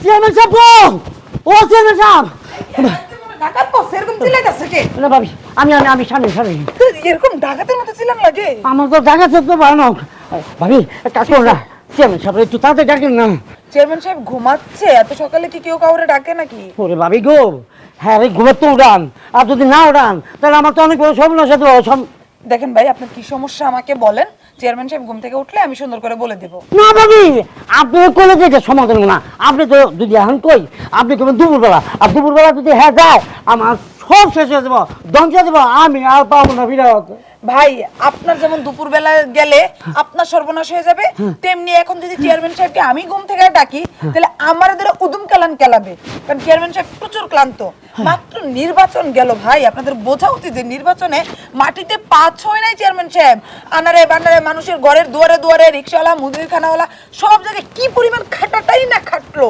Chairman সাহেব ও chairman সাহেব ডাকাত বস এরকম চিল্লাইতাছে কে? না ভাবি আমি সামনে এরকম ডাকাতের মতো চিল্লান লাগে? আমার তো ডাকা থাকতে ভয়ানক ভাবি কাজ করো না চেয়ারম্যান সাহেব একটু তাড়াতাড়ি ডাকেন না চেয়ারম্যান সাহেব ঘুমাচ্ছে, এত সকালে কি কেউ কাউরে ডাকে নাকি? ওরে ভাবি গো হ্যাঁ রে ঘুমের তো উড়ান আর যদি না উড়ান তাহলে আমার তো অনেক বড় সর্বনাশ হতো দেখেন ভাই, আপনার কি সমস্যা আমাকে বলেন, চেয়ারম্যান সাহেব ঘুম থেকে উঠলে আমি সুন্দর করে বলে দেব। না ভাবি আপনি করলে যে সমাধান না আপনি তো যদি এখন কই আপনি করবেন দুপুরবেলা আর দুপুরবেলা যদি হ্যাঁ যায় আমার সব শেষ হয়ে যাবো ধ্বংস হয়ে যাবো আমি আর পাবো না বিরাট ভাই আপনার যেমন দুপুরবেলা গেলে আপনার সর্বনাশ হয়ে যাবে, তেমনি এখন যদি চেয়ারম্যান সাহেবকে আমি ঘুম থেকে ডাকি তাহলে আমার দ্বারা উদুম কেলান কেলাবে, কারণ চেয়ারম্যান সাহেব প্রচুর ক্লান্ত। মাত্র নির্বাচন গেল ভাই, আপনাদের বোঝা উচিত যে নির্বাচনে মাটিতে পা ছোঁয় নাই চেয়ারম্যান সাহেব। আনারে বানারে মানুষের ঘরের দুয়ারে দুয়ারে রিক্সাওয়ালা মুদিখানাওয়ালা সব জায়গায় কি পরিমাণ খাটাটাই না খাটলো।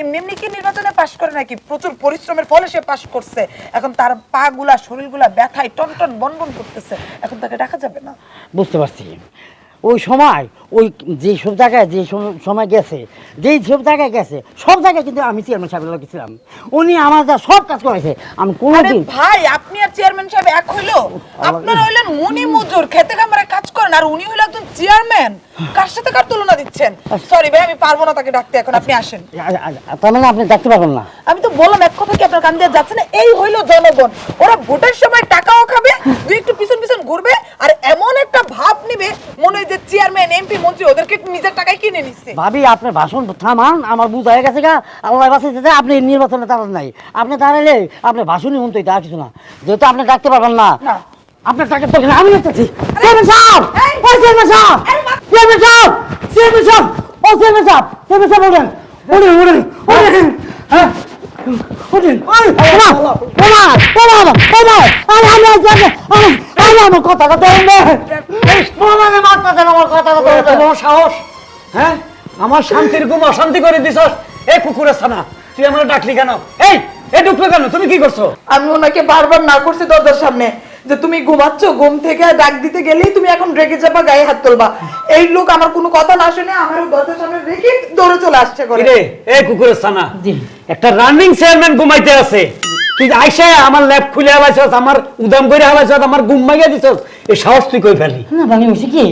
এমনি কি নির্বাচনে পাশ করে নাকি? প্রচুর পরিশ্রমের ফলে সে পাশ করছে। এখন তার পা গুলা শরীরগুলা ব্যথায় টনটন বনবন করতেছে, এখন তাকে ডাকা যাবে না। বুঝতে পারছি ওই সময় ওই যে সব জায়গায় যে সময় গেছে যেই সব জায়গায় গেছে সব জায়গায় কিন্তু আমি চেয়ারম্যান সাহেবের গেছিলাম, উনি আমার যা সব কাজ করেছে আমি কোনোদিন। ভাই আপনি আর চেয়ারম্যান সাহেব এক হইলো? আপনারা হইলেন মুনি মজুর, খেতে কামড়ে কাজ করেন, আর উনি হইলো একজন চেয়ারম্যান। কার সাথে কার তুলনা দিচ্ছেন? সরি ভাই, আমি পারবো না তাকে ডাকতে, এখন আপনি আসেন। তার মানে আপনি ডাকতে পারবেন না? আমি তো বললাম এক কথা কি আপনার কান দিয়ে যাচ্ছে না? এই হইলো জনগণ, ওরা ভোটের সময় টাকাও খাবে, দুই একটু পিছন পিছন ঘুরবে, আর এমন একটা ভাব নিবে মনে হয় যে চেয়ারম্যান এমপি মন্ত্রী ওদেরকে নিজের টাকায় কিনে নিচ্ছে। ভাবি আপনার ভাষণ থামান, আমার বুঝ হয়ে গেছে গা, আল্লাহ বাঁচাইতে আপনি নির্বাচনে দাঁড়ান নাই, আপনি দাঁড়াইলে আপনার ভাষণই শুনতে আর কিছু না, যেহেতু আপনি ডাকতে পারবেন না আপনার টাকা তো আমি দেখতেছি। চেয়ারম্যান সাহেব ও চেয়ারম্যান সাহেব চেয়ারম্যান সাহেব চেয়ারম্যান সাহেব ও চেয়ারম্যান সাহেব চেয়ারম্যান সাহেব ওঠেন ওঠেন ওঠেন ওঠেন হ্যাঁ ওঠেন আমার কথা কথা আমার কথা কথা সাহস হ্যাঁ আমার শান্তির ঘুম অশান্তি করে দিছস। এই কুকুরের ছানা তুই আমার ডাকলি কেন? এই ঢুকলো কেন? তুমি কি করছো? আমি ওনাকে বারবার না করছি দরজার সামনে যে তুমি ঘুমাচ্ছ, ঘুম থেকে ডাক দিতে গেলেই তুমি এখন রেগে যাবা, গায়ে হাত তুলবা। এই লোক আমার কোনো কথা না শুনে আমার দরজার সামনে রেখে দৌড়ে চলে আসছে করে। রে এই কুকুরের ছানা একটা রানিং চেয়ারম্যান ঘুমাইতে আছে, তুই আইসা আমার ল্যাব খুলে হালাইছস, আমার উদাম করে হালাইছস, আমার ঘুম ভাঙিয়ে দিছস। এই সাহস তুই কই ফেলি? না মানে হয়েছে কি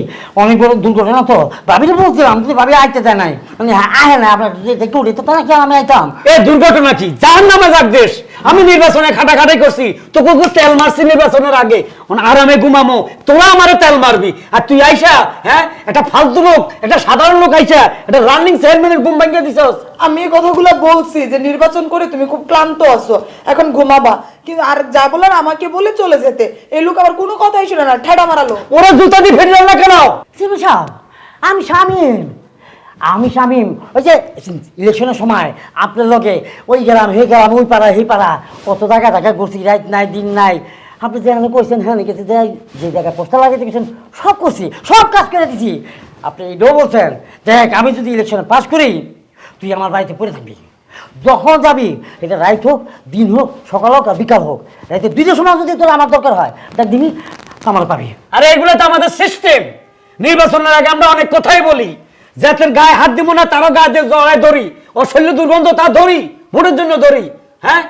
অনেক বড় দুর্ঘটনা তো ভাবিটা বলছিলাম যদি ভাবি আইতে দেয় নাই মানে আহে না আপনার একটু উঠে তো তারা কি আমি আইতাম। এই দুর্ঘটনা কি জাহান নামে যাক দেশ। আমি নির্বাচনে খাটাখাটাই করছি, তোকে তেল মারছি নির্বাচনের আগে, আরামে ঘুমামো, তোরা আমারে তেল মারবি। আর তুই আইসা হ্যাঁ একটা ফালতু লোক, একটা সাধারণ লোক আইসা একটা রানিং চেয়ারম্যানের ঘুম ভাঙিয়ে দিছস। আমি এই কথাগুলো বলছি যে নির্বাচন করে তুমি খুব ক্লান্ত আছো, এখন ঘুমাবা, কিন্তু আর যা বলার আমাকে বলে চলে যেতে। এই লোক আবার কোনো কথাই শুনে না, ঠেডা মারালো। ওরা জুতা দিয়ে ফেলল না কেন? আমি শামীম ওই যে ইলেকশনের সময় আপনার লগে ওই গেলাম হে গেলাম ওই পাড়া হে পাড়া কত জায়গা জায়গা করছি, রাত নাই দিন নাই, আপনি যেখানে কইছেন হ্যাঁ গেছে যে জায়গায় পোস্টার লাগাইতে গেছেন সব করছি, সব কাজ করে দিছি। আপনি এটাও বলছেন দেখ আমি যদি ইলেকশনে পাস করি তুই আমার বাড়িতে পড়ে থাকবি, যখন যাবি এটা রাইট হোক দিন হোক সকাল হোক আর বিকাল হোক, রাইতে দুইটার সময় যদি তোর আমার দরকার হয় দেখ দিবি আমার পাবি। আরে এগুলো তো আমাদের সিস্টেম। নির্বাচনের আগে আমরা অনেক কথাই বলি, যাদের গায়ে হাত দিব না তারও গায়ে জড়ায় ধরি, ওর শরীরে দুর্গন্ধ তা ধরি, ভোটের জন্য ধরি। হ্যাঁ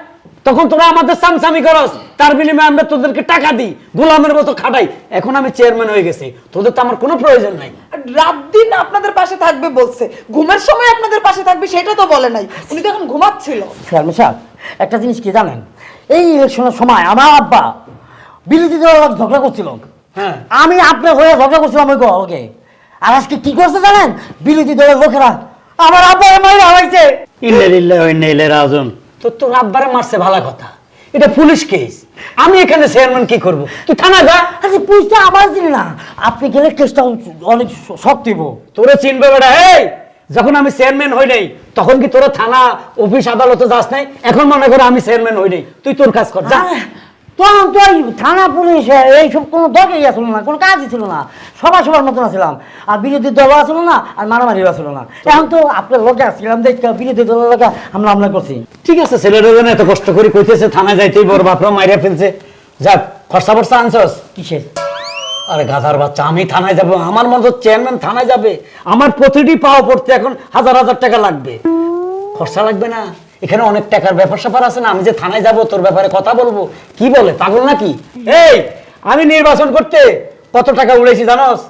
তখন তোরা আমাদের সামসামি করস, তার বিনিময়ে আমরা তোদেরকে টাকা দিই, গোলামের মতো খাটাই। এখন আমি চেয়ারম্যান হয়ে গেছি, তোদের তো আমার কোনো প্রয়োজন নাই। রাত দিন আপনাদের পাশে থাকবে বলছে, ঘুমের সময় আপনাদের পাশে থাকবে সেটা তো বলে নাই। উনি তো এখন ঘুমাচ্ছিল। চেয়ারম্যান সাহেব একটা জিনিস কি জানেন, এই ইলেকশনের সময় আমার আব্বা বিরোধী দল ঝগড়া করছিল, হ্যাঁ আমি আপনার হয়ে ঝগড়া করছিলাম ওই ওকে, আর আজকে কি করছে জানেন বিরোধী দলের লোকেরা আমার আব্বারে মাইরা হইছে। ইল্লাল্লাহু ওয়া ইন্না ইলাইহি রাজিউন। তোর আব্বারে মারছে ভালো কথা, এটা পুলিশ কেস, আমি এখানে চেয়ারম্যান কি করব? তুই থানা যা। আচ্ছা পুলিশটা আমার চিনি না, আপনি গেলে কেসটা অনেক শক্ত দিব। তোরা চিনবে বেটা। এই যখন আমি চেয়ারম্যান হই নাই তখন কি তোরা থানা অফিস আদালতে যাস নাই? এখন মনে করে আমি চেয়ারম্যান হই নাই, তুই তোর কাজ কর যা। তখন তো থানা পুলিশ এইসব কোনো দরকারই আসলো না, কোনো কাজই ছিল না, সবার মতন আসছিলাম, আর বিরোধী দলও আসলো না আর মারামারিও আসলো না। এখন তো আপনার লোকে আসছিলাম দেখতে বিরোধী দলের লোকে আমরা করছি। ঠিক আছে ছেলেটা যেন এত কষ্ট করে কইতেছে থানায় যাইতেই বড় বাপরা মাইরা ফেলছে, যাক খরচা ফরচা আনছস কিসের? আরে গাধার বাচ্চা, আমি থানায় যাবো? আমার মতো চেয়ারম্যান থানায় যাবে? আমার প্রতিটি পাওয়া পড়তে এখন হাজার হাজার টাকা লাগবে। খরচা লাগবে না, এখানে অনেক টাকার ব্যাপার স্যাপার আছে না, আমি যে থানায় যাব তোর ব্যাপারে কথা বলবো, কি বলে পাগল নাকি? এই আমি নির্বাচন করতে কত টাকা উড়েছি জানোস?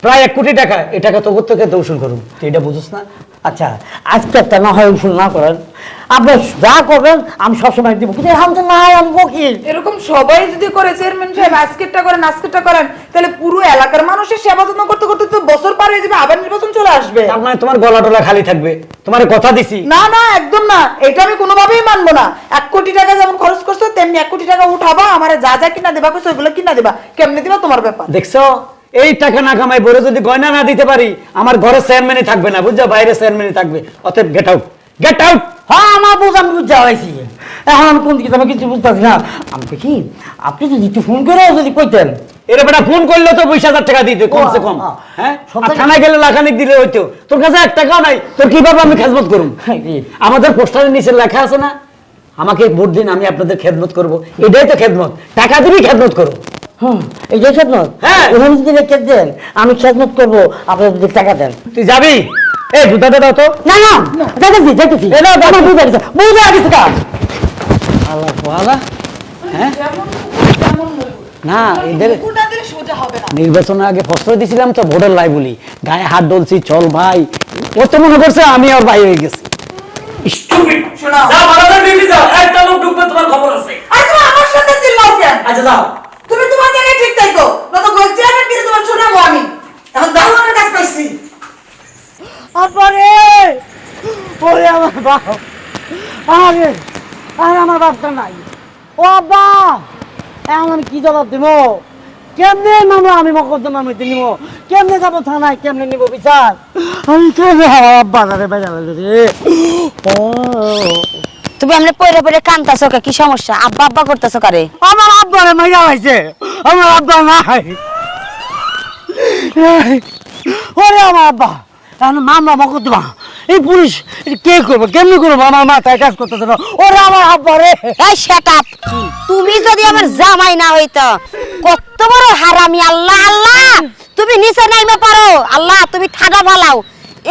প্রায় 1 কোটি টাকা। এই টাকা তোর থেকে তো উসুল করুন, তুই এটা বুঝিস না? আচ্ছা আজকে একটা না হয় উসুল না করেন, আপনি যা করবেন আমি সবসময় দিব, কিন্তু এখন তো নাই, আমি বকিল। এরকম সবাই যদি করে চেয়ারম্যান সাহেব আজকেরটা করেন আজকেরটা করেন, তাহলে পুরো এলাকার মানুষের সেবা যত্ন করতে করতে তো বছর পার হয়ে যাবে, আবার নির্বাচন চলে আসবে। তার মানে তোমার গলা টলা খালি থাকবে? তোমার কথা দিছি। না না একদম না, এটা আমি কোনোভাবেই মানবো না। 1 কোটি টাকা যেমন খরচ করছো তেমনি 1 কোটি টাকা উঠাবা, আমার যা যা কিনা দেবা কইছো ওইগুলো কিনা দেবা, কেমনে দিবা তোমার ব্যাপার। দেখছো, এই টাকা না কামাই বড় যদি গয়না না দিতে পারি, আমার ঘরে চেয়ারম্যানই থাকবে না, বুঝছো? বাইরে চেয়ারম্যানই থাকবে। অতএব গেট আউট, গেট আউট। হ্যাঁ আমার বুঝ, আমি বুঝতে হয়েছি। এখন আমি কোন দিকে, আমি কিছু বুঝতেছি না। আমি দেখি আপনি যদি একটু ফোন করেও যদি কইতেন। এর বেটা ফোন করলে তো 20,000 টাকা দিতে কমসে কম, হ্যাঁ? আর থানায় গেলে লাখানিক দিলে হইতো, তোর কাছে 1 টাকাও নাই, তোর কিভাবে আমি খেদমত করুম? আমাদের পোস্টারের নিচে লেখা আছে না, আমাকে ভোট দিন আমি আপনাদের খেদমত করব। এটাই তো খেদমত, টাকা দিবি খেদমত করো। এই যে খেদমত, হ্যাঁ। ওখানে যদি রেখে দেন আমি খেদমত করবো, আপনার যদি টাকা দেন। তুই যাবি? এই জুতাটা দাও তো। না না দেখেছি দেখেছি, আমার বুঝে গেছে, বুঝে গেছে কা। আল্লাহ আল্লাহ, হ্যাঁ না এদের সোজা হবে না। নির্বাচনের আগে প্রশ্রয় দিছিলাম তো ভোটের লাই বলি, গায়ে হাত ডলছি, চল ভাই। ও তো মনে করছে আমি আর ভাই হয়ে গেছি। শোনো, যাও বারান্দা ডিউটি যাও, একটা লোক ঢুকবে, তোমার খবর আছে। আরে তুমি আমার সাথে চিল্লাও কেন? আচ্ছা যাও। তুমি তোমার জায়গায় ঠিক থাকো, না তো চেয়ারম্যান কিন্তু তোমার শোনাবো আমি। এখন দাও আমার কাছে পাইছি। আরে ওরে আমার বাপ, আরে আরে আমার বাপটা নাই। ও আব্বা, এখন আমি কি জবাব দিব? কেমনে মামলা আমি মকদ্দমার মধ্যে নিব? কেমনে যাবো থানায়? কেমনে নিব বিচার? আমি কেমনে আব্বা রে বেজাল রে। ও তুমি আমনে পয়রে পয়রে কান্তাছো কে? কি সমস্যা? আব্বা আব্বা করতেছো কারে? আমার আব্বা রে মাইরা হইছে, আমার আব্বা নাই। ওরে আমার আব্বা, এখন মামলা মকদ্দমা, এই পুলিশ কে করবো, কেমনি করবো? আমার মাথায় কাজ করতেছে না। ওরে আমার আব্বা রে। এই শাট আপ! তুমি যদি আমার জামাই না হইতো, কত বড় হারামি! আল্লাহ আল্লাহ, তুমি নিচে নাইমা পারো? আল্লাহ তুমি ঠাডা ফালাও।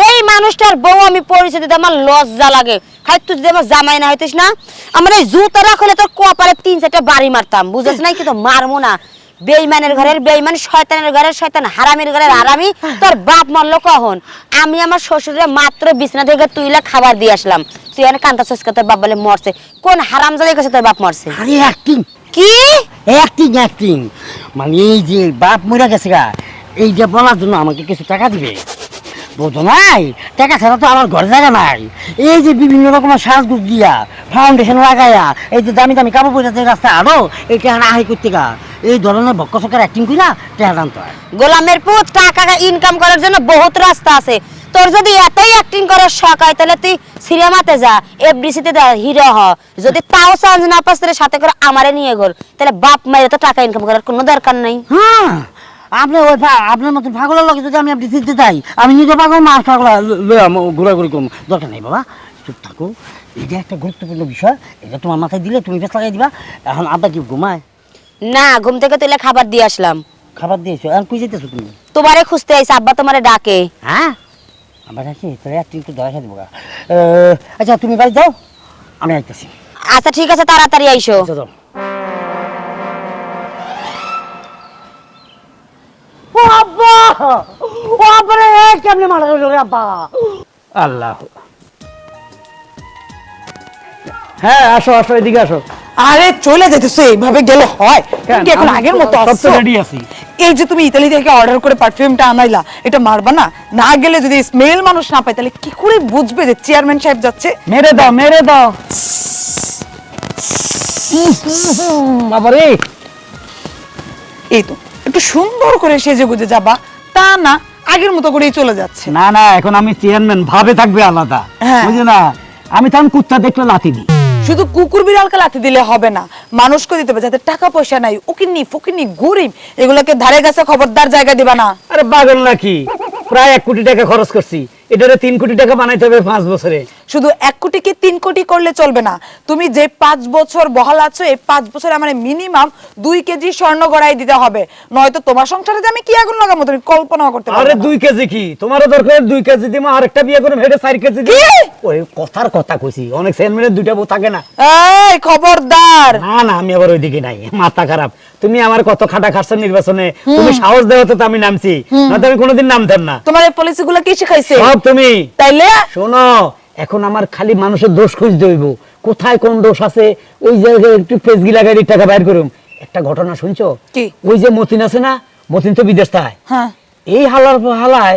এই মানুষটার বউ আমি পরিচয় দিতে আমার লজ্জা লাগে। খাই তুই যদি আমার জামাই না হইতিস না, আমার এই জুতো রাখলে তোর কপালে 3-4টা বাড়ি মারতাম, বুঝছ নাই? কিন্তু মারমু না। বেঈমানের ঘরের বেঈমান, শয়তানের ঘরের শয়তান, হারামির ঘরের হারামি। তোর বাপ মরলো কখন? আমি আমার শ্বশুরে মাত্র বিছনা থেকে তুইলা খাবার দিয়ে আসলাম, তুই এখানে কান্তাছিস কে? তোর বাপ বলে মরছে। কোন হারামজাদা কাছে তোর বাপ মরছে? আরে অ্যাক্টিং, কি অ্যাক্টিং, অ্যাক্টিং। মানে এই যে বাপ মরে গেছে গা, এই যে বলার জন্য আমাকে কিছু টাকা দিবে, বুঝো নাই? টাকা ছাড়া তো আমার ঘরে জায়গা নাই। এই যে বিভিন্ন রকমের সাজগুজ দিয়া, ফাউন্ডেশন লাগাইয়া, এই যে দামি দামি কাপড় পরে রাস্তা আরো এই টাকা আহি করতে গা, এই ধরনের বক্ক সরকার অ্যাক্টিং কইরা টাকা দামতে হয়। গোলামের পুত, টাকা ইনকাম করার জন্য বহুত রাস্তা আছে। তোর যদি এতই অ্যাক্টিং করার শখ হয়, তাহলে তুই সিনেমাতে যা, এফডিসিতে যা, হিরো হ। যদি তাও চান্স না পাস, তাহলে সাথে করে আমারে নিয়ে ঘর। তাহলে বাপ মায়ের তো টাকা ইনকাম করার কোনো দরকার নাই। হ্যাঁ, আপনি ওই আপনার মতন পাগলের লোক যদি আমি আপনি দিতে চাই, আমি নিজে পাগল, মাছ পাগল ঘোরাঘুরি করবো, দরকার নেই বাবা, চুপ থাকো। এটা একটা গুরুত্বপূর্ণ বিষয়, এটা তোমার মাথায় দিলে তুমি বেশ লাগাই দিবা। এখন আব্বা কি ঘুমায়? না, ঘুম থেকে তুলে খাবার দিয়ে আসলাম। খাবার দিয়েছো, এখন কুই যেতেছো তুমি? তোমারে খুঁজতে আইছে, আব্বা তোমারে ডাকে। হ্যাঁ, আবার আসি তাহলে একটু একটু দয়া দেবো। আচ্ছা তুমি বাড়ি যাও, আমি আইতেছি। আচ্ছা ঠিক আছে, তাড়াতাড়ি আইসো। আচ্ছা যাও। ও আব্বা, ও আব্বা রে, কেমনে মারা গেল রে আব্বা? আল্লাহ, হ্যাঁ আসো আসো, এদিকে আসো। আরে চলে যেতেছো, এইভাবে গেলে হয়? তুমি কি এখন আগের মতো সব তো আছো? রেডি আছি। এই যে তুমি ইতালি থেকে অর্ডার করে পারফিউমটা আনাইলা, এটা মারবা না? না গেলে যদি স্মেল মানুষ না পায়, তাহলে কি করে বুঝবে যে চেয়ারম্যান সাহেব যাচ্ছে? মেরে দাও, মেরে দাও। বাবারে, এই তো একটু সুন্দর করে সেজে গুজে যাবা, তা না আগের মতো করেই চলে যাচ্ছে। না না, এখন আমি চেয়ারম্যান, ভাবে থাকবে আলাদা, হ্যাঁ। বুঝো না? আমি তখন কুত্তা দেখলে লাথি দিই। শুধু কুকুর বিড়ালকে লাথি দিলে হবে না, মানুষকে দিতে হবে। যাদের টাকা পয়সা নাই, উকিন্নি ফকিন্নি গরিব, এগুলোকে ধারে কাছে খবরদার জায়গা দিবা না। আরে পাগল নাকি? প্রায় 1 কোটি টাকা খরচ করছি, এটারে 3 কোটি টাকা বানাইতে হবে 5 বছরে। শুধু 1 কোটি কি 3 কোটি করলে চলবে না, তুমি যে 5 বছর বহাল আছো এই 5 বছরে আমার মিনিমাম 2 কেজি স্বর্ণ গড়াই দিতে হবে, নয়তো তোমার সংসারে যে আমি কি আগুন লাগাবো তুমি কল্পনা করতে পারবে আরে না। 2 কেজি কি তোমারও দরকার 2 কেজি দিমা আরেকটা বিয়ে করে ভেড়ে 4 কেজি দিই। ওই কথার কথা কইছি, অনেক সেলমেনের দুইটা বউ থাকে না। এই খবরদার। না না আমি আবার ওইদিকে নাই, মাথা খারাপ। তুমি আমার কত খাটা খাটছো নির্বাচনে, তুমি সাহস দেওয়া তো আমি নামছি, না তো আমি কোনোদিন নামতাম না। তোমার এই পলিসিগুলো কি শিখাইছে? সব তুমি। তাইলে শোনো, এখন আমার খালি মানুষের দোষ খুঁজতে হইব, কোথায় কোন দোষ আছে ওই জায়গায় একটু পেজগি লাগাই টাকা বাইর করুম। একটা ঘটনা শুনছো? কি? ওই যে মতিন আছে না, মতিন তো বিদেশ থাকে। হ্যাঁ এই হালায়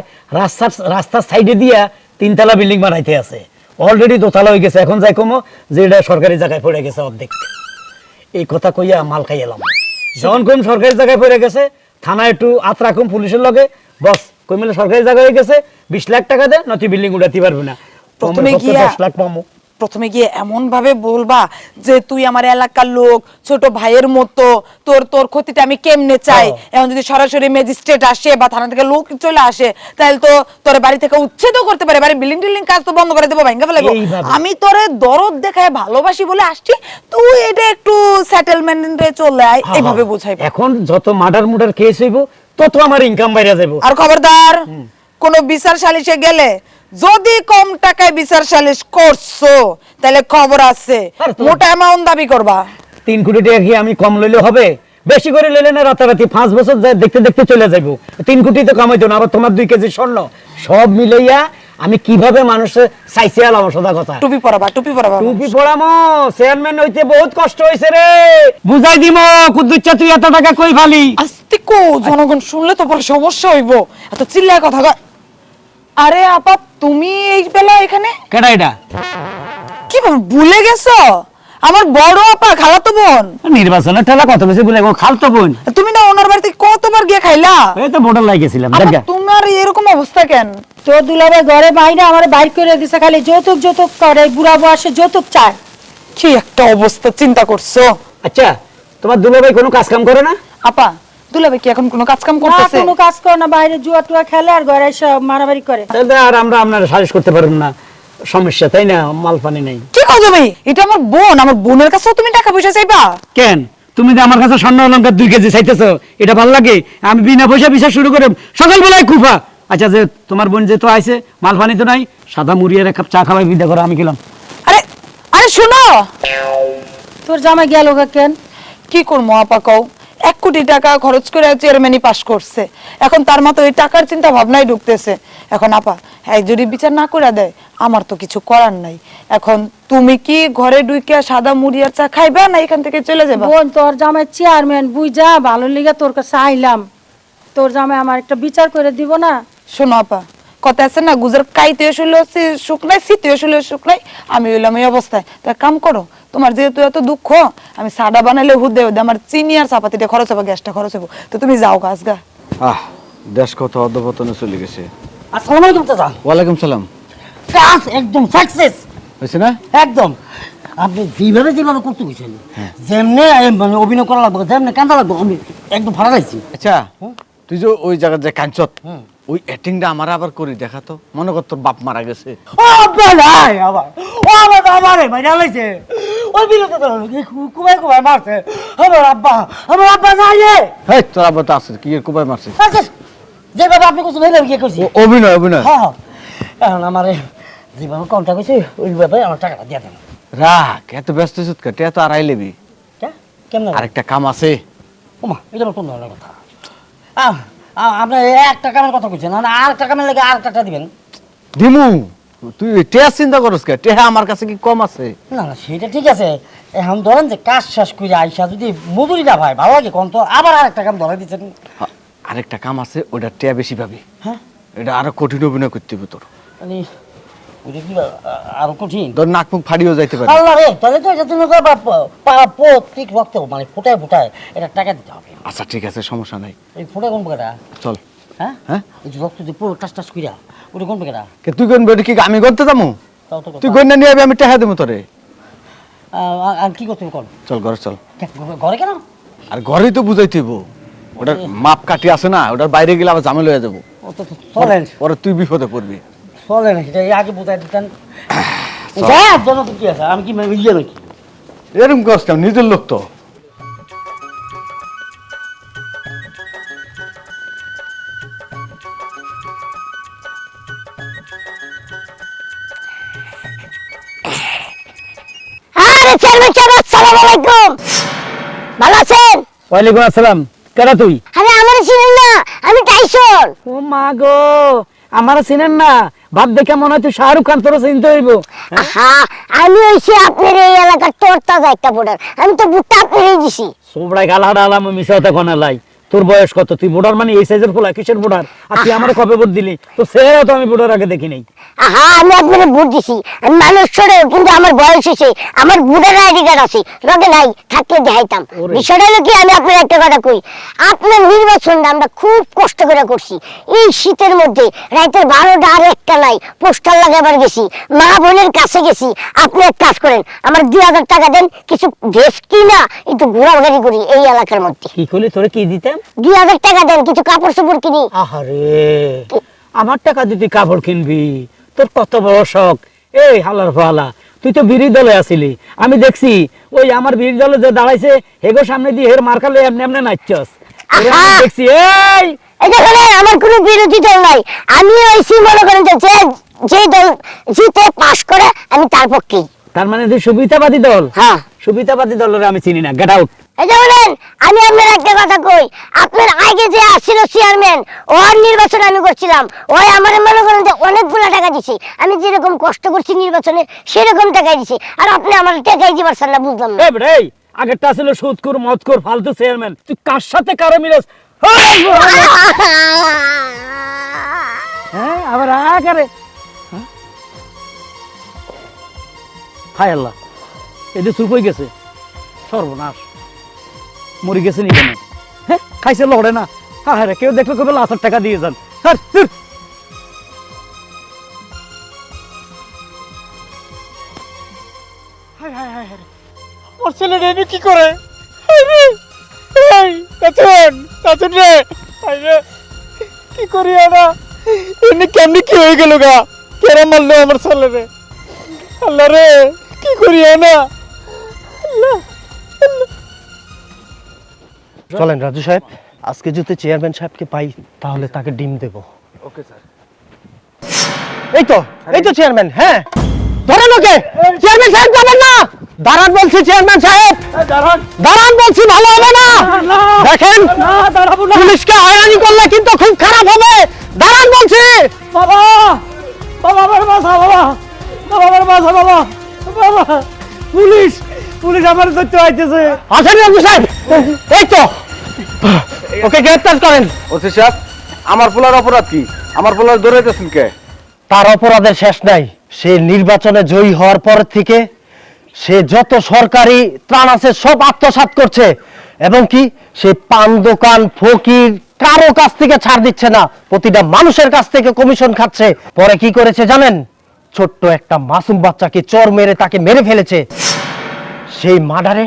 রাস্তার সাইডে দিয়া 3 তলা বিল্ডিং বানাইতে আছে, অলরেডি 2 তলা হয়ে গেছে। এখন যাই কমো যে এটা সরকারি জায়গায় পড়ে গেছে অর্ধেক। এই কথা কইয়া মাল খাই এলাম। যখন কোন সরকারি জায়গায় পড়ে গেছে, থানা একটু আত রাখুম পুলিশের লগে, বস কই মিলে সরকারি জায়গা হয়ে গেছে, 20 লাখ টাকা দে, নতি বিল্ডিং উঠাতে পারবি না। প্রথমে গিয়া 10 লাখ পামু। প্রথমে গিয়ে এমন ভাবে বলবা যে তুই আমার এলাকার লোক, ছোট ভাইয়ের মতো, তোর তোর ক্ষতিটা আমি কেমনে চাই। এখন যদি সরাসরি ম্যাজিস্ট্রেট আসে বা থানা থেকে লোক চলে আসে, তাহলে তো তোর বাড়ি থেকে উচ্ছেদও করতে পারে, বাড়ি বিল্ডিং টিল্ডিং কাজ তো বন্ধ করে দেবো, ভাঙ্গা ফেলাবো। এইভাবে। আমি তোরে দরদ দেখায় ভালোবাসি বলে আসছি, তুই এটা একটু সেটেলমেন্টে চলে আয়, এইভাবে বোঝাই। এখন যত মার্ডার কেস হইব তত আমার ইনকাম বাইরে যাবো। আর খবরদার, কোন বিচার সালিশে গেলে যদি কম টাকায় বিচার সালিশ করছো তাহলে খবর আছে, আর তো- মোটা অ্যামাউন্ট দাবি করবা। 3 কোটি টাকা কি আমি কম লইলে হবে? বেশি করে লইলে না রাতারাতি 5 বছর যায় দেখতে দেখতে চলে যাইবো। 3 কোটি তো কামাইতো না, আবার তোমার 2 কেজি স্বর্ণ সব মিলাইয়া আমি কিভাবে মানুষে চাইছি আলাম সদা কথা। টুপি পরাবা, টুপি পরাবা। টুপি পড়ামো, চেয়ারম্যান হইতে বহুত কষ্ট হইছে রে, বুঝাই দিমো। কুদ্দুচ্চা তুই এত টাকা কই ফালি? আস্তে কো, জনগণ শুনলে তো পরে সমস্যা হইব, এত চিল্লায় কথা কয়। আরে আপা, তুমি এই বেলা এখানে কেডা এটা? কি ভুলে গেছো? আমার বড় আপা, খালাতো বোন। নির্বাচনের ঠেলা কত বেশি বলে খালতো বোন। তুমি না ওনার বাড়িতে কতবার গিয়ে খাইলা? এই তো ভোটার লাগিয়েছিলাম। আপা, দেখা তোমার এরকম অবস্থা কেন? তোর দুলাভাই ঘরে বাইরে আমার বাইর করে দিছে, খালি যৌতুক যৌতুক করে, বুড়া বয়সে যৌতুক চায়। কি একটা অবস্থা চিন্তা করছো? আচ্ছা, তোমার দুলাভাই কোনো কাজ কাম করে না? আপা, দুলাভাই কি এখন কোনো কাজ কাম না, করতেছে? কোনো কাজ করে না, বাইরে জুয়া টুয়া খেলে আর ঘরে এসে মারামারি করে। তাহলে আর আমরা আপনার সাজেশ করতে পারবো না, সমস্যা তাই না? মাল পানি নেই। কি কও তুমি? এটা আমার বোন, আমার বোনের কাছেও তুমি টাকা পয়সা চাইবা? কেন তুমি যে আমার কাছে স্বর্ণ অলঙ্কার 2 কেজি চাইতেছো, এটা ভালো লাগে? আমি বিনা পয়সা বিচার শুরু করে সকালবেলায় কুফা। আচ্ছা, যে তোমার বোন যে তো আইছে, মাল পানি তো নাই, সাদা মুড়ি আর 1 কাপ চা খাওয়াই বিদা করো, আমি গেলাম। আরে আরে শোনো, তোর জামাই গেল কেন? কি করবো আপা কও? 1 কোটি টাকা খরচ করে চেয়ারম্যানই পাস করছে, এখন তার মতো ওই টাকার চিন্তা ভাবনাই ঢুকতেছে। এখন আপা, হ্যাঁ যদি বিচার না করে দেয় আমার তো কিছু করার নাই। এখন তুমি কি ঘরে ঢুকে সাদা মুড়ি আর চা খাইবা না এখান থেকে চলে যাবা? বোন, তোর জামাই চেয়ারম্যান, বুঝা ভালো লিগে তোর কাছে আইলাম। তোর জামাই আমার একটা বিচার করে দিব না? শোনো আপা, কথা আছে না, গুজর কাইতে শুলে শুকনাই, শীতে শুলে শুকনাই, আমি হইলাম এই অবস্থায়। তা কাম করো, তোমার যেহেতু এত দুঃখ, আমি সাদা বানাইলে হুদে হুদে আমার চিনি আর চাপাতিটা খরচ হবে, গ্যাসটা খরচ হবে, তো তুমি যাও গাছ গা। দেশ কত অধপতনে চলে গেছে। আসসালামু আলাইকুম চাচা। ওয়ালাইকুম সালাম। কাজ একদম সাকসেস, হয়েছে না? একদম। আপনি যেভাবে করতে গেছেন, যেমনে মানে অভিনয় করা লাগবে, যেমনে কান্দা লাগবে, আমি একদম ভাড়া লাগছি। আচ্ছা, তুই যে ওই জায়গায় যে কাঞ্চত, ওই অ্যাক্টিংটা আমার আবার করি দেখা তো। মনে কর তোর বাপ মারা গেছে। ও আব্বা নাই আবার, ও আমার আমারে ভাইরা লাইছে, ওই বিরতে তো কুবাই মারছে আমার আব্বা নাই রে। হ্যাঁ, তোর আবার তো আছে, কি এর কোপায় মারছিস? আচ্ছা, যেভাবে আপনি করছেন এইভাবে কি করছি? অভিনয় অভিনয়। হ্যাঁ, এখন আমারে যেভাবে কমটা করছি ওইভাবে আমার টাকাটা দিয়ে দেন। রাখ, এত ব্যস্ত সুৎকা টিয়া তো আড়াই লেবি। কেমন? আরেকটা কাম আছে। ওমা, এটা নতুন ধরনের কথা। আপনার 1 টাকার কথা কইছেন, আর টাকা মেলে আর টাকা দিবেন? দিমু, তুই টিয়া চিন্তা করস কে? টিয়া আমার কাছে কি কম আছে? না না, সেটা ঠিক আছে। এখন ধরেন যে কাজ শেষ করে আইসা যদি মজুরি না ভাই ভালো লাগে, কোন তো আবার আরেকটা কাম ধরে দিচ্ছেন। আরেকটা কাম আছে, ওটা টিয়া বেশি পাবি। হ্যাঁ, এটা আরো কঠিন অভিনয় করতে হবে তোর। মানে ওইটা কি আরো কঠিন? তোর নাক মুখ ফাড়িও যাইতে পারে। আল্লাহ রে, তাহলে তো এটা তুমি প্রত্যেক রক্ত মানে ফুটায় ফুটায় এটা টাকা দিতে হবে। আচ্ছা ঠিক আছে, সমস্যা নাই। এই ফুটায় কোন পেটা? চল। হ্যাঁ হ্যাঁ, এই যে রক্ত দিয়ে পুরো টাস টাস কইরা ওটা কোন পেটা? কে তুই কোন বেটি কি আমি করতে যাবো? তাও তো কথা। তুই গন্যা নিয়ে আমি টাকা দেবো তোরে। আর কি করতে হবে কোন? চল ঘরে চল। ঘরে কেন? আর ঘরেই তো বুঝাইতে হইব, ওটার মাপ কাটি আছে না, ওটার বাইরে গেলে আবার ঝামেলা হয়ে যাবো। ও তো চলেন পরে তুই বিপদে পড়বি। চলেন, সেটা আগে বুঝাই দিতেন। যাওয়ার জন্য তো কি আছে, আমি কি ইয়ে নাকি? এরকম কষ্ট নিজের লোক তো। আরে চেয়ারম্যান সাহেব, আসসালামু আলাইকুম। ভালো আছেন? ওয়ালাইকুম আসসালাম। কেডা তুই? আরে আমার চিনেন না, আমি টাইসন। ও মা গো, আমার চিনেন না? ভাব দেখে মনে হয় তুই শাহরুখ খান, তোর চিনতে হইব। আহা, আমি হইছি আপনার এই এলাকার তোরতাজা একটা ভোটার। আমি তো ভোটটা আপনারই দিছি। সোবড়াই গালাড়া আলাম মিশাতে কোনা লাই। তোর বয়স কত? তুই ভোটার মানে এই সাইজের পোলা, কিসের ভোটার? আর তুই আমার কবে ভোট দিলি? তো সেরা তো আমি ভোটার আগে দেখি নাই। আহা, আমি আপনার ভোট দিছি। আমি মানুষ ছোট, কিন্তু আমার বয়স হয়েছে, আমার ভোটার আইডি কার্ড আছে, লগে নাই, থাকলে দেখাইতাম। ওরে। বিষয়টা হলো কি, আমি আপনার একটা কথা কই, আপনার নির্বাচনটা আমরা খুব কষ্ট করে করছি। এই শীতের মধ্যে রাতের 12টা আর একটা নাই, পোস্টার লাগাবার গেছি, মা বোনের কাছে গেছি। আপনি এক কাজ করেন, আমার 2000 টাকা দেন, কিছু ড্রেস কিনা একটু ঘোরাঘুরি করি এই এলাকার মধ্যে। কি করলি? তোরে কি দিতাম? 2000 টাকা দেন, কিছু কাপড় চোপড় কিনি। আহারে, আমার টাকা দিয়ে তুই কাপড় কিনবি? তোর কত বড় শখ! এই হালার ফালা, তুই তো বিরোধী দলে আছিলি। আমি দেখছি ওই আমার বিরোধী দলে যে দাঁড়াইছে হেগো সামনে দিয়ে হের মার্কালে এমনি এমনি নাচছস। তোরে আমি আহা! দেখছি। এই এই দেখেন, আমার কোনো বিরোধী দল নাই। আমি ওইসি মনে করেন যে দল জিতে পাশ করে আমি তার পক্ষেই। তার মানে তুই সুবিধাবাদী দল? হ্যাঁ। সুবিধাবাদী দলের আমি চিনি না। Get out. এই যে বলেন, আমি আপনার একটা কথা কই, আপনার আগে যে আসছিল চেয়ারম্যান, ওর নির্বাচন আমি করছিলাম। ওই আমার মনে করেন যে অনেকগুলো টাকা দিছে। আমি যেরকম কষ্ট করছি নির্বাচনে, সেরকম টাকাই দিছে। আর আপনি আমার টাকাই দিবার পারছেন না, বুঝলাম না। এই বেটা, এই আগেরটা ছিল সুদখোর মদখোর ফালতু চেয়ারম্যান। তুই কার সাথে কারো মিলাস? হ্যাঁ, আবার আকারে। হায় আল্লাহ, এদের চুপ হয়ে গেছে। সর্বনাশ, মরে গেছে নি কেন? হ্যাঁ, খাইছে লড়ে না। হ্যাঁ রে, কেউ দেখলে কবে 1,000 টাকা দিয়ে যান। হ্যাঁ, ধুর। হায় হায় হায় হায়, ওর ছেলেটা এনে কি করে? হায় রে, এই চাচন, চাচন রে, হায় রে, কি করি আমরা? এমনি কেমনি কি হয়ে গেল গা? কেরা মারলো আমার ছেলে রে? আল্লাহ রে, কি করি না? চলেন রাজু সাহেব, আজকে যদি চেয়ারম্যান সাহেবকে পাই তাহলে তাকে ডিম দেব। Okay sir. এই তো চেয়ারম্যান। হ্যাঁ, ধরেন ওকে। চেয়ারম্যান সাহেব যাবেন না, দাঁড়ান বলছি। চেয়ারম্যান সাহেব দাঁড়ান বলছি, ভালো হবে না। দেখেন, পুলিশকে হয়রানি করলে কিন্তু খুব খারাপ হবে। দাঁড়ান বলছি। বাবা, বাবা আমার বাসা, বাবা, বাবা আমার বাসা, বাবা, বাবা, পুলিশ, পুলিশ আমার ধরতে আইতেছে। আসেন রাজু সাহেব, এই তো ওকে গ্রেফতার করেন। ওসি সাহেব, আমার পোলার অপরাধ কি? আমার পোলার দৌড়াইতেছেন কে? তার অপরাধের শেষ নাই। সে নির্বাচনে জয়ী হওয়ার পর থেকে সে যত সরকারি ত্রাণ আছে সব আত্মসাৎ করছে, এবং কি সে পান দোকান, ফকির কারো কাছ থেকে ছাড় দিচ্ছে না, প্রতিটা মানুষের কাছ থেকে কমিশন খাচ্ছে। পরে কি করেছে জানেন? ছোট্ট একটা মাসুম বাচ্চাকে চর মেরে তাকে মেরে ফেলেছে। সেই মার্ডারে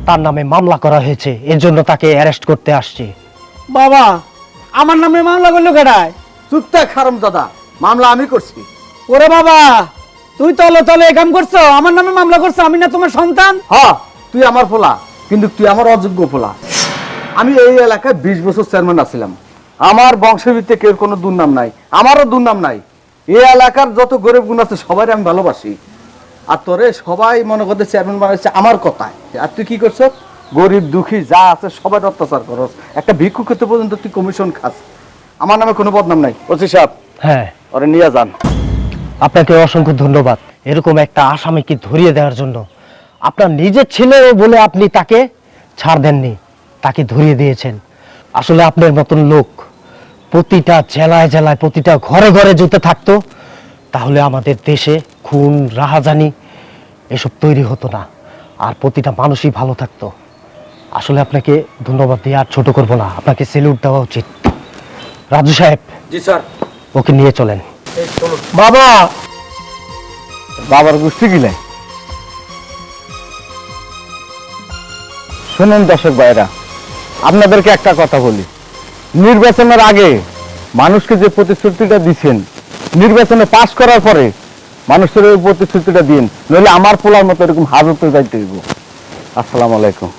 তার নামে মামলা করা হয়েছে, এর জন্য তাকে অ্যারেস্ট করতে আসছে। বাবা, আমার নামে মামলা করলো কেডায়? চুপ থাক হারামজাদা, মামলা আমি করছি। ওরে বাবা, তুই তলে তলে এই কাম করছো, আমার নামে মামলা করছো। আমি না তোমার সন্তান? হ্যাঁ, তুই আমার পোলা, কিন্তু তুই আমার অযোগ্য পোলা। আমি এই এলাকায় 20 বছর চেয়ারম্যান আছিলাম। আমার বংশভিত্তিক কেউ কোনো দুর্নাম নাই, আমারও দুর্নাম নাই। এই এলাকার যত গরিব গুণ আছে সবাই আমি ভালোবাসি। আর তোরে সবাই মনে করতে চেয়ারম্যান বানাইছে আমার কথায়। আর তুই কি করছ? গরিব দুঃখী যা আছে সবাই অত্যাচার করস। একটা ভিক্ষুক হতে পর্যন্ত তুই কমিশন খাস। আমার নামে কোনো বদনাম নাই। ওসি সাহেব, হ্যাঁ, ওরে নিয়ে যান। আপনাকে অসংখ্য ধন্যবাদ এরকম একটা আসামিকে ধরিয়ে দেওয়ার জন্য। আপনার নিজের ছেলে বলে আপনি তাকে ছাড় দেননি, তাকে ধরিয়ে দিয়েছেন। আসলে আপনার মতন লোক প্রতিটা জেলায় জেলায়, প্রতিটা ঘরে ঘরে যদি থাকতো, তাহলে আমাদের দেশে খুন, রাহাজানি এসব তৈরি হতো না, আর প্রতিটা মানুষই ভালো থাকতো। আসলে আপনাকে ধন্যবাদ দিয়ে আর ছোট করবো না, আপনাকে সেলুট দেওয়া উচিত। রাজু সাহেব, জি স্যার। ওকে নিয়ে চলেন। বাবা, বাবার গোষ্ঠী গিলে শুনুন দর্শক ভাইরা, আপনাদেরকে একটা কথা বলি। নির্বাচনের আগে মানুষকে যে প্রতিশ্রুতিটা দিচ্ছেন, নির্বাচনে পাশ করার পরে মানুষের ওই প্রতিশ্রুতিটা দিন, নইলে আমার পোলার মতো এরকম হাজতে যাইতে হইব। আসসালামু আলাইকুম।